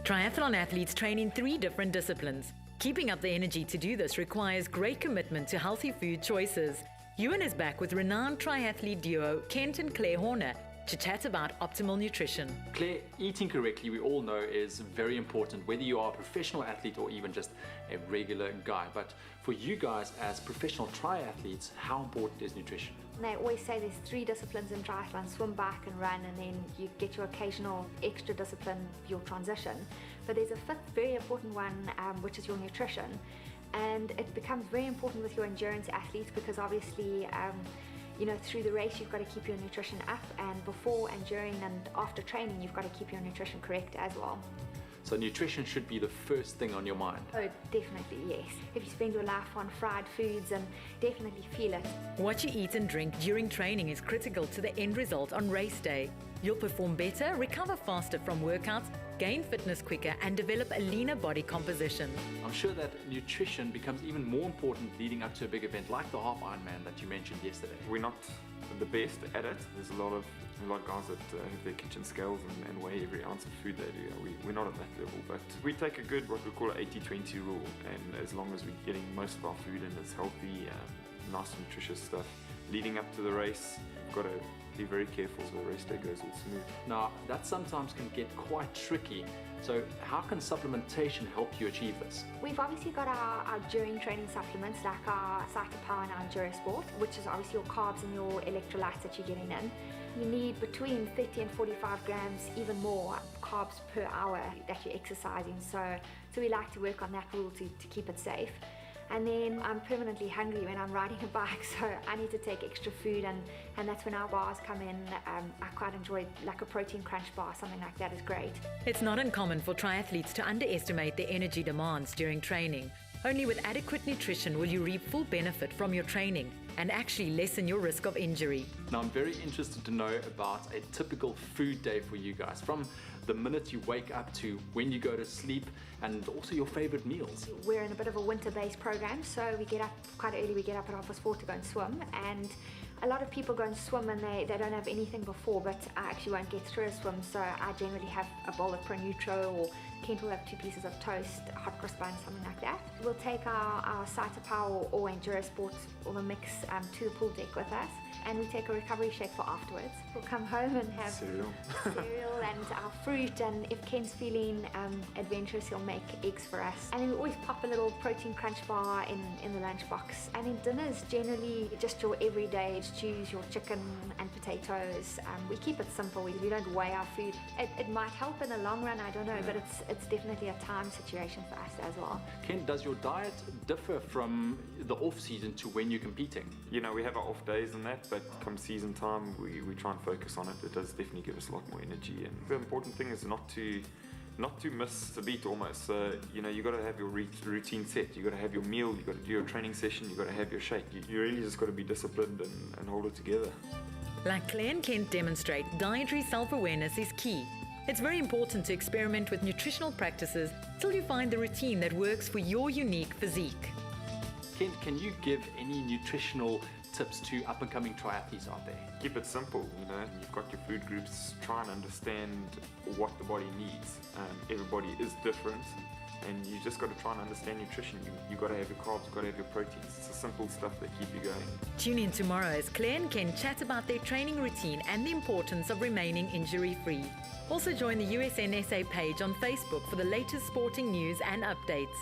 Triathlon athletes train in 3 different disciplines. Keeping up the energy to do this requires great commitment to healthy food choices. USN is back with renowned triathlete duo Kent and Claire Horner to chat about optimal nutrition. Claire, eating correctly, we all know, is very important, whether you are a professional athlete or even just a regular guy. But for you guys as professional triathletes, how important is nutrition? They always say there's 3 disciplines in triathlon: swim, bike and run, and then you get your occasional extra discipline, your transition. But there's a 5th very important one, which is your nutrition. And it becomes very important with your endurance athletes because obviously through the race you've got to keep your nutrition up, and before and during and after training you've got to keep your nutrition correct as well. So nutrition should be the first thing on your mind? Oh, definitely, yes. If you spend your life on fried foods, and definitely feel it. What you eat and drink during training is critical to the end result on race day. You'll perform better, recover faster from workouts, gain fitness quicker and develop a leaner body composition. I'm sure that nutrition becomes even more important leading up to a big event like the half Ironman that you mentioned yesterday. We're not the best at it. There's a lot of guys that have their kitchen scales and weigh every ounce of food they do. We're not at that level, but we take a good, what we call an 80-20 rule, and as long as we're getting most of our food in, it's healthy, nice nutritious stuff. Leading up to the race, we've got to be very careful so the race day goes all smooth. Now, that sometimes can get quite tricky. So how can supplementation help you achieve this? We've obviously got our during training supplements like our Cytopower and our Endurosport, which is obviously your carbs and your electrolytes that you're getting in. You need between 30 and 45 grams, even more, carbs per hour that you're exercising. So we like to work on that rule to keep it safe. And then I'm permanently hungry when I'm riding a bike, so I need to take extra food, and that's when our bars come in. I quite enjoy like a protein crunch bar, something like that is great. It's not uncommon for triathletes to underestimate their energy demands during training. Only with adequate nutrition will you reap full benefit from your training and actually lessen your risk of injury. Now, I'm very interested to know about a typical food day for you guys, from the minute you wake up to when you go to sleep, and also your favorite meals. We're in a bit of a winter-based program, so we get up quite early. We get up at 4:30 to go and swim, and a lot of people go and swim and they don't have anything before, but I actually won't get through a swim, so I generally have a bowl of Pro Nutro, or Kent will have 2 pieces of toast, a hot cross bun, something like that. We'll take our Cytopower or Endurosport or the mix to the pool deck with us, and we take a recovery shake for afterwards. We'll come home and have cereal and our fruit, and if Ken's feeling adventurous, he'll make eggs for us. And then we always pop a little protein crunch bar in the lunchbox. And then dinner is generally just your everyday stews, your chicken and potatoes. We keep it simple. We don't weigh our food. It might help in the long run, I don't know, but it's definitely a time situation for us as well. Ken, does your diet differ from the off-season to when you're competing? We have our off days and that, but come season time, we try and focus on it. It does definitely give us a lot more energy, and the important thing is not to miss a beat almost. So, you got to have your routine set. You got to have your meal. You got to do your training session. You got to have your shake. You really just got to be disciplined and hold it together. Like Claire and Kent demonstrate, dietary self-awareness is key. It's very important to experiment with nutritional practices till you find the routine that works for your unique physique. Kent, can you give any nutritional tips to up-and-coming triathletes out there? Keep it simple, you've got your food groups. Try and understand what the body needs. Everybody is different, and you just got to try and understand nutrition. You got to have your carbs, you got to have your proteins. It's the simple stuff that keep you going. Tune in tomorrow as Claire and Ken chat about their training routine and the importance of remaining injury-free. Also join the USN SA page on Facebook for the latest sporting news and updates.